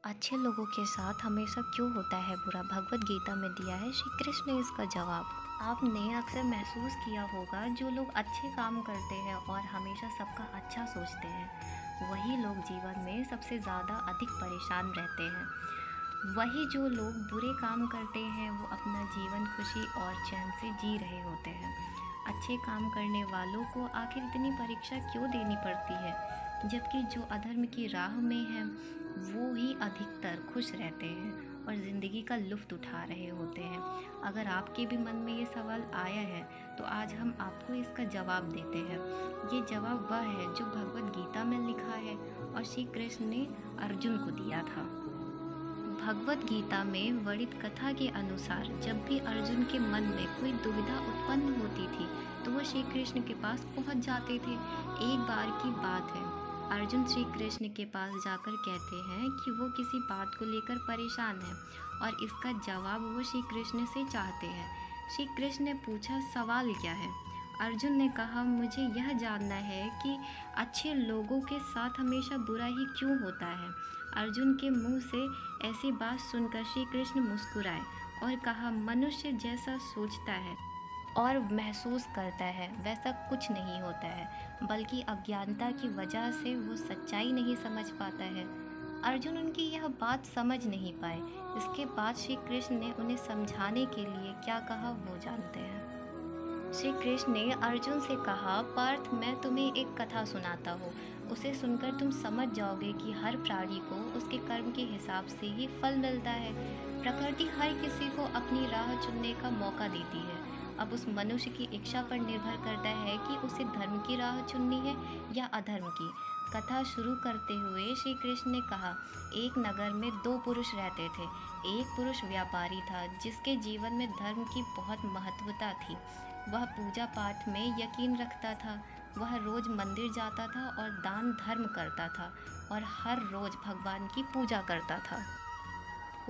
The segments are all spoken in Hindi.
अच्छे लोगों के साथ हमेशा क्यों होता है बुरा? भगवद गीता में दिया है श्री कृष्ण ने इसका जवाब। आपने अक्सर महसूस किया होगा, जो लोग अच्छे काम करते हैं और हमेशा सबका अच्छा सोचते हैं, वही लोग जीवन में सबसे ज़्यादा अधिक परेशान रहते हैं। वही जो लोग बुरे काम करते हैं, वो अपना जीवन खुशी और चैन से जी रहे होते हैं। अच्छे काम करने वालों को आखिर इतनी परीक्षा क्यों देनी पड़ती है, जबकि जो अधर्म की राह में है वो ही अधिकतर खुश रहते हैं और ज़िंदगी का लुत्फ़ उठा रहे होते हैं। अगर आपके भी मन में ये सवाल आया है, तो आज हम आपको इसका जवाब देते हैं। ये जवाब वह है जो भगवद गीता में लिखा है और श्री कृष्ण ने अर्जुन को दिया था। भगवद गीता में वर्णित कथा के अनुसार जब भी अर्जुन के मन में कोई दुविधा उत्पन्न होती थी, तो वो श्री कृष्ण के पास पहुंच जाते थे। एक बार की बात है, अर्जुन श्री कृष्ण के पास जाकर कहते हैं कि वो किसी बात को लेकर परेशान है और इसका जवाब वो श्री कृष्ण से चाहते हैं। श्री कृष्ण ने पूछा, सवाल क्या है? अर्जुन ने कहा, मुझे यह जानना है कि अच्छे लोगों के साथ हमेशा बुरा ही क्यों होता है। अर्जुन के मुंह से ऐसी बात सुनकर श्री कृष्ण मुस्कुराए और कहा, मनुष्य जैसा सोचता है और महसूस करता है वैसा कुछ नहीं होता है, बल्कि अज्ञानता की वजह से वो सच्चाई नहीं समझ पाता है। अर्जुन उनकी यह बात समझ नहीं पाए। इसके बाद श्री कृष्ण ने उन्हें समझाने के लिए क्या कहा वो जानते हैं। श्री कृष्ण ने अर्जुन से कहा, पार्थ, मैं तुम्हें एक कथा सुनाता हूँ। उसे सुनकर तुम समझ जाओगे कि हर प्राणी को उसके कर्म के हिसाब से ही फल मिलता है। प्रकृति हर किसी को अपनी राह चुनने का मौका देती है। अब उस मनुष्य की इच्छा पर निर्भर करता है कि उसे धर्म की राह चुननी है या अधर्म की। कथा शुरू करते हुए श्री कृष्ण ने कहा, एक नगर में दो पुरुष रहते थे। एक पुरुष व्यापारी था, जिसके जीवन में धर्म की बहुत महत्वता थी। वह पूजा पाठ में यकीन रखता था। वह रोज मंदिर जाता था और दान धर्म करता था और हर रोज भगवान की पूजा करता था।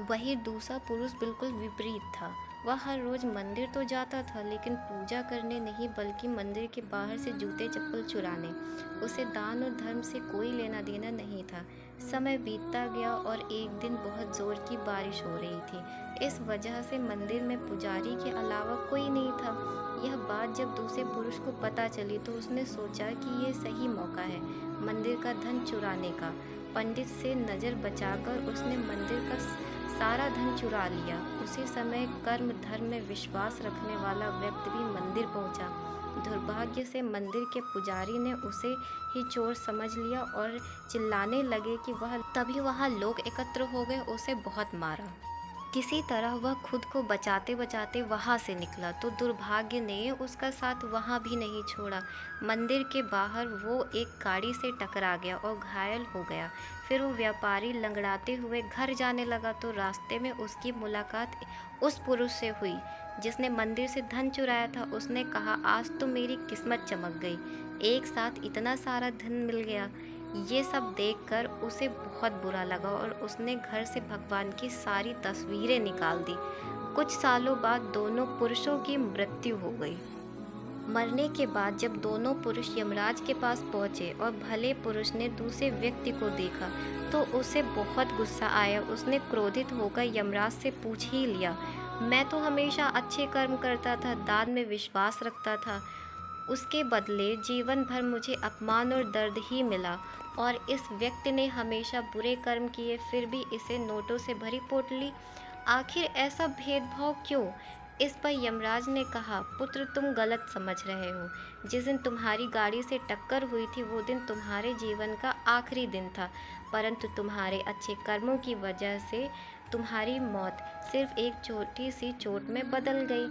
वही दूसरा पुरुष बिल्कुल विपरीत था। वह हर रोज मंदिर तो जाता था, लेकिन पूजा करने नहीं, बल्कि मंदिर के बाहर से जूते चप्पल चुराने। उसे दान और धर्म से कोई लेना देना नहीं था। समय बीतता गया और एक दिन बहुत जोर की बारिश हो रही थी। इस वजह से मंदिर में पुजारी के अलावा कोई नहीं था। यह बात जब दूसरे पुरुष को पता चली, तो उसने सोचा कि ये सही मौका है मंदिर का धन चुराने का। पंडित से नज़र बचाकर उसने मंदिर का सारा धन चुरा लिया। उसी समय कर्म धर्म में विश्वास रखने वाला व्यक्ति भी मंदिर पहुंचा। दुर्भाग्य से मंदिर के पुजारी ने उसे ही चोर समझ लिया और चिल्लाने लगे कि तभी वहाँ लोग एकत्र हो गए, उसे बहुत मारा। किसी तरह वह खुद को बचाते बचाते वहाँ से निकला, तो दुर्भाग्य ने उसका साथ वहाँ भी नहीं छोड़ा। मंदिर के बाहर वो एक गाड़ी से टकरा गया और घायल हो गया। फिर वो व्यापारी लंगड़ाते हुए घर जाने लगा, तो रास्ते में उसकी मुलाकात उस पुरुष से हुई जिसने मंदिर से धन चुराया था। उसने कहा, आज तो मेरी किस्मत चमक गई, एक साथ इतना सारा धन मिल गया। ये सब देखकर उसे बहुत बुरा लगा और उसने घर से भगवान की सारी तस्वीरें निकाल दी। कुछ सालों बाद दोनों पुरुषों की मृत्यु हो गई। मरने के बाद जब दोनों पुरुष यमराज के पास पहुंचे और भले पुरुष ने दूसरे व्यक्ति को देखा, तो उसे बहुत गुस्सा आया। उसने क्रोधित होकर यमराज से पूछ ही लिया, मैं तो हमेशा अच्छे कर्म करता था, दान में विश्वास रखता था, उसके बदले जीवन भर मुझे अपमान और दर्द ही मिला। और इस व्यक्ति ने हमेशा बुरे कर्म किए, फिर भी इसे नोटों से भरी पोटली। आखिर ऐसा भेदभाव क्यों? इस पर यमराज ने कहा, पुत्र, तुम गलत समझ रहे हो। जिस दिन तुम्हारी गाड़ी से टक्कर हुई थी, वो दिन तुम्हारे जीवन का आखिरी दिन था, परंतु तुम्हारे अच्छे कर्मों की वजह से तुम्हारी मौत सिर्फ एक छोटी सी चोट में बदल गई।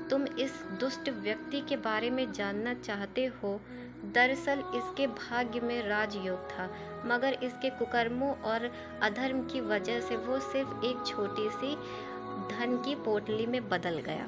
तुम इस दुष्ट व्यक्ति के बारे में जानना चाहते हो। दरअसल इसके भाग्य में राजयोग था, मगर इसके कुकर्मों और अधर्म की वजह से वो सिर्फ एक छोटी सी धन की पोटली में बदल गया।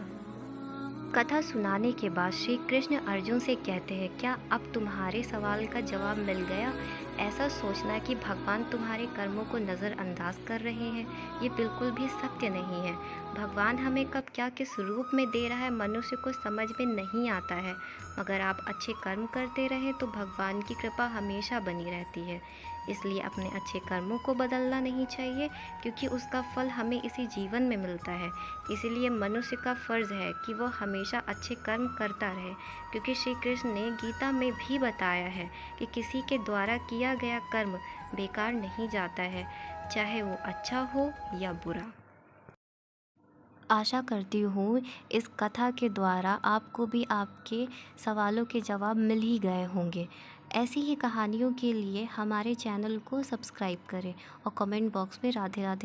कथा सुनाने के बाद श्री कृष्ण अर्जुन से कहते हैं, क्या अब तुम्हारे सवाल का जवाब मिल गया? ऐसा सोचना कि भगवान तुम्हारे कर्मों को नज़रअंदाज कर रहे हैं, ये बिल्कुल भी सत्य नहीं है। भगवान हमें कब क्या किस रूप में दे रहा है, मनुष्य को समझ में नहीं आता है। मगर आप अच्छे कर्म करते रहें तो भगवान की कृपा हमेशा बनी रहती है। इसलिए अपने अच्छे कर्मों को बदलना नहीं चाहिए, क्योंकि उसका फल हमें इसी जीवन में मिलता है। इसीलिए मनुष्य का फ़र्ज़ है कि वह हमेशा अच्छे कर्म करता रहे, क्योंकि श्री कृष्ण ने गीता में भी बताया है कि किसी के द्वारा किया गया कर्म बेकार नहीं जाता है, चाहे वो अच्छा हो या बुरा। आशा करती हूँ इस कथा के द्वारा आपको भी आपके सवालों के जवाब मिल ही गए होंगे। ऐसी ही कहानियों के लिए हमारे चैनल को सब्सक्राइब करें और कमेंट बॉक्स में राधे राधे